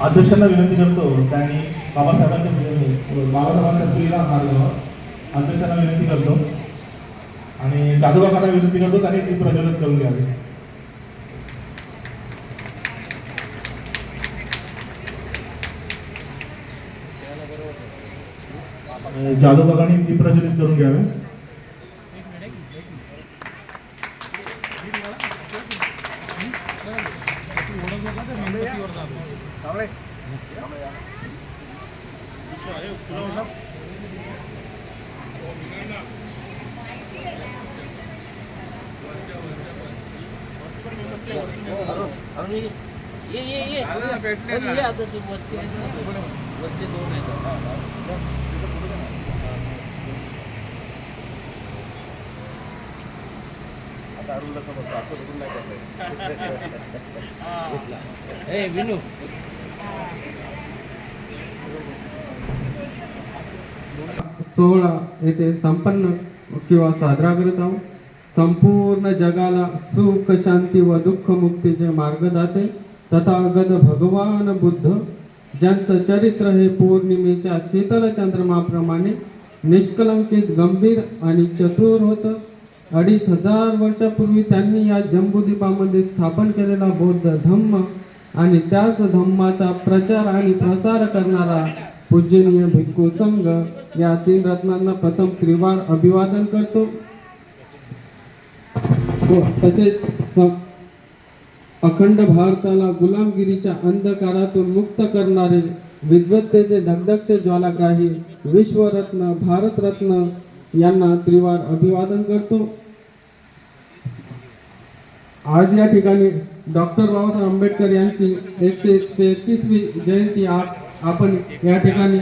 अध्यक्षांना विनंती करतो त्यांनी बाबासाहेबांच्या स्त्रीला मार्ग अध्यक्षांना विनंती करतो आणि जाधवकांना विनंती करतो त्यांनी ती प्रज्वलित करून घ्यावी. जाधव काकांनी ती प्रज्वलित करून घ्यावे. ये आता तू बच्चे दोन आहेत. अरुणला समजतं असं बघून नाही करता. ए विनू सोहळा येथे संपन्न किंवा साजरा करत आहोत. संपूर्ण जगाला सुख शांती व दुःख मुक्तीचे मार्गदाते तथागत भगवान बुद्ध ज्यांचं चरित्र हे पौर्णिमेच्या शीतल चंद्रमाप्रमाणे निष्कलंकित गंभीर आणि चतुर होतं. 2500 वर्षापूर्वी त्यांनी या जम्बूद्वीपामध्ये स्थापन केलेला बौद्ध धम्म आणि त्याच धम्माचा प्रचार आणि प्रसार करणारा पूजनीय भिक्खू संघ या 3 रत्नांना प्रथम त्रिवार अभिवादन करतो. तसेच अखंड भारताला गुलामगिरीच्या अंधकारातून मुक्त करणारे विद्वत्तेचे धगधगते ज्वालाग्राही विश्वरत्न भारतरत्न यांना त्रिवार अभिवादन करतो. आज या ठिकाणी डॉक्टर बाबासाहेब आंबेडकर यांची 133वी जयंती आपण या ठिकाणी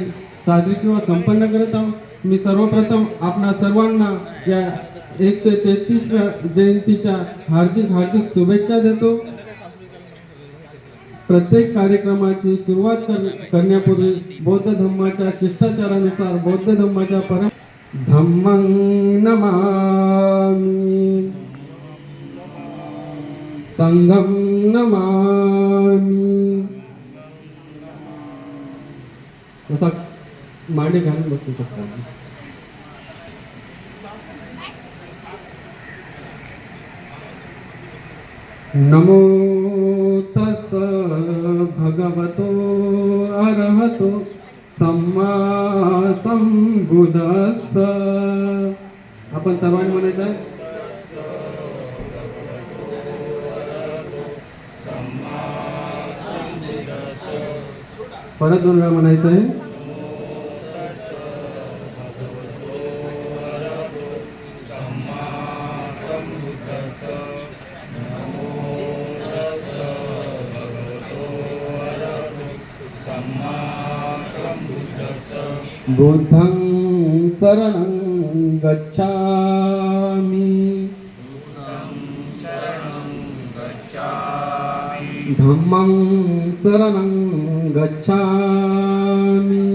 साजरी किंवा संपन्न करत आहोत. मी सर्वप्रथम आपणा सर्वांना या 133व्या जयंतीच्या हार्दिक शुभेच्छा देतो. प्रत्येक कार्यक्रमाची सुरुवात करण्यापूर्वी बौद्ध धम्माच्या शिष्टाचारानुसार बौद्ध धम्माच्या धम्मं नमामि संघं नमामि असा मांडी घालून बसू शकता. नमो तस् भगवतो अरहतो सम्मा संबुद्धस्स. आपण सर्वांनी म्हणायचं आहे. परत 2 वेळा म्हणायचं आहे. बुद्धं शरणं गच्छामि धम्मं शरणं गच्छामि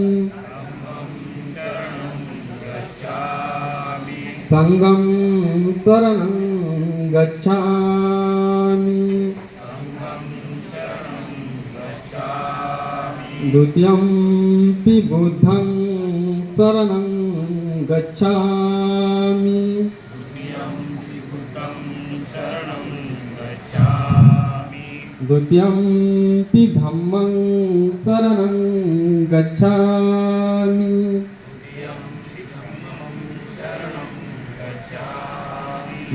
संघं शरणं गच्छामि द्वितीयंपि बुद्धं शरणं गच्छामि द्वितीयंपि धम्मं शरणं गच्छामि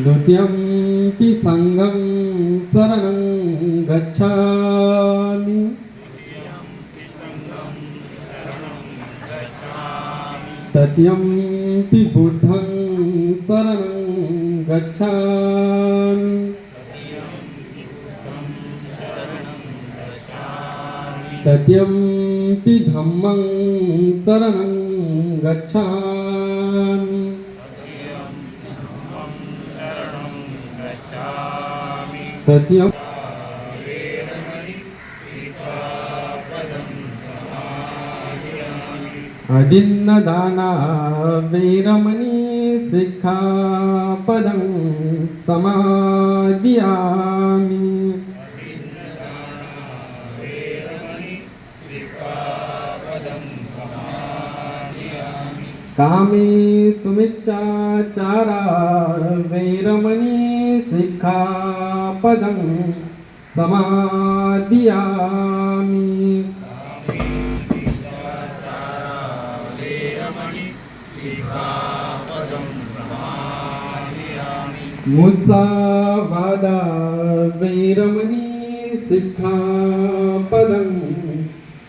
द्वितीयंपि संघं शरणं गच्छामि तृतीयंपि बुद्धं शरणं गच्छामि तृतीयंपि धम्मं शरणं गच्छामि तृतीयं अदिन्नदाना वैरमणि सिक्खापदं समादियामि कामे सुमिच्चाचारा वैरमणि सिक्खापदं समादियामि मुसावादा वैरमणि सिक्खापदं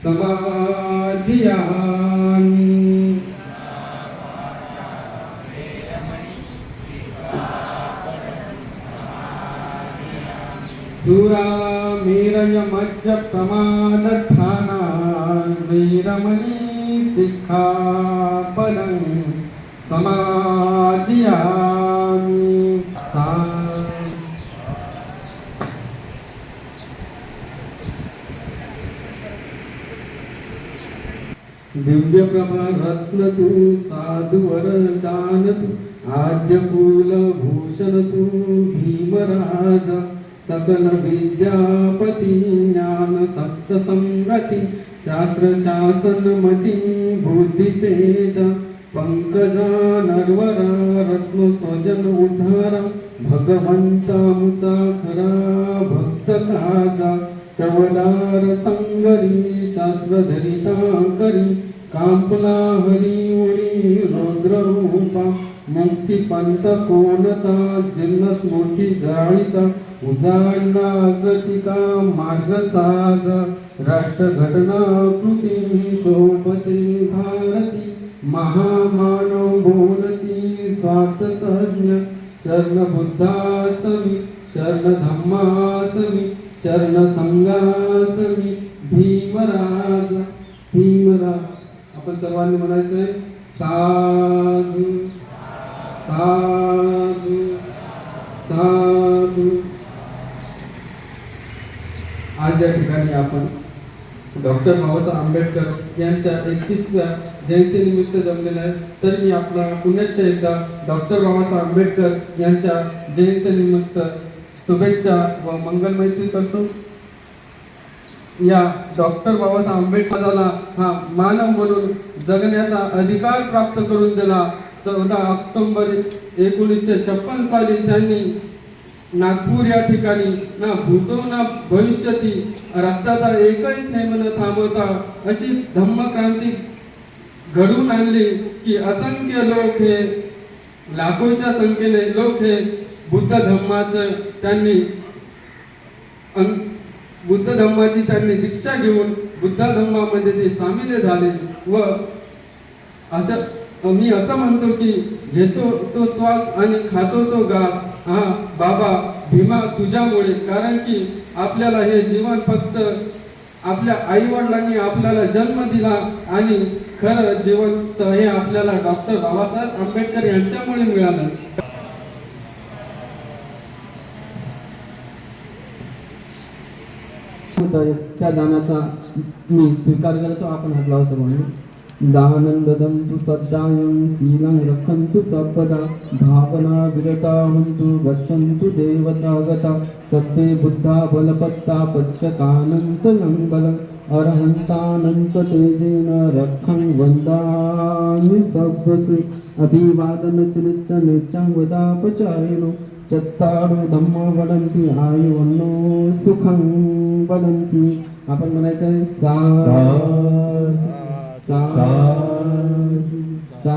समादियामि सुरामेरय मज्ज प्रमादठाना वैरमणि सिक्खापदं समादियामि दिव्य प्रभा रत्न तू साधुवर दान तू आद्य कुल भूषण तू भीमराजा सकल विद्यापती ज्ञान सप्त संगती शास्त्र शासन मती बुद्धी तेज पंकजा नरवरा रत्न स्वजन उद्धारा भगवंता मुचा खरा भक्त काजा चवदार संगरी शास्त्र धरिता करी कांपला हरी उडी रुद्र रूपा मुक्ती पंत कोणता जिन्नस मोठी जाळीता उजाडला गतिका मार्ग साज राष्ट्र घटना कृती शोभते भारती महामानव बोलती स्वार्थ तज्ञ शरण बुद्धासमी शरण धम्मासमी शरण संघासमी भीमराज आपण सर्वांनी म्हणायचंय साधू साधू साधू. आज या ठिकाणी आपण डॉक्टर बाबासाहेब आंबेडकर यांच्या 31व्या जयंतीनिमित्त जमलेला आहे. तर मी आपला पुन्हा एकदा डॉक्टर बाबासाहेब आंबेडकर यांच्या जयंतीनिमित्त शुभेच्छा व मंगलमैत्री करतो. या डॉक्टर बाबासाहेब आंबेडकराला हा मानव म्हणून जगण्याचा अधिकार प्राप्त करून दिला. 14 ऑक्टोबर 1956 साली त्यांनी नागपूर या ठिकाणी ना भूतो ना भविष्यती रक्ताचा एकही थेंब न थांबवता अशी धम्मक्रांती घडवून आणली की असंख्य लोक हे लाखोच्या संख्येने लोक हे बुद्ध धम्माची त्यांनी दीक्षा घेऊन बुद्ध धम्मामध्ये ते सामील झाले. व असं मी असं म्हणतो की घेतो तो श्वास आणि खातो तो घास हा बाबा भीमा तुझ्यामुळे. कारण की आपल्याला हे जीवन फक्त आपल्या आई वडिलांनी आपल्याला जन्म दिला आणि खरं जीवन तर हे आपल्याला डॉक्टर बाबासाहेब आंबेडकर यांच्यामुळे मिळालं. त्या दानाचा मी स्वीकार करतो. आपण हात लावा सर्वांनी. दानंद दंतु सद्दायं शीलं रक्षन्तु सर्वदा भावना विरता हन्तु गच्छन्तु देवतागता सत्ते बुद्धा बलपत्ता पच्चकानंच लंबलम् अरहन्तानंच तेजेन रक्षं वन्दामि सर्वसे अभिवादन श्रीच्च नित्यं वदापचारिणो चत्तारो धम्म वदन्ति आयुवन्नो सुखं वदन्ति. आपण म्हणायचं आहे सा सा सा सा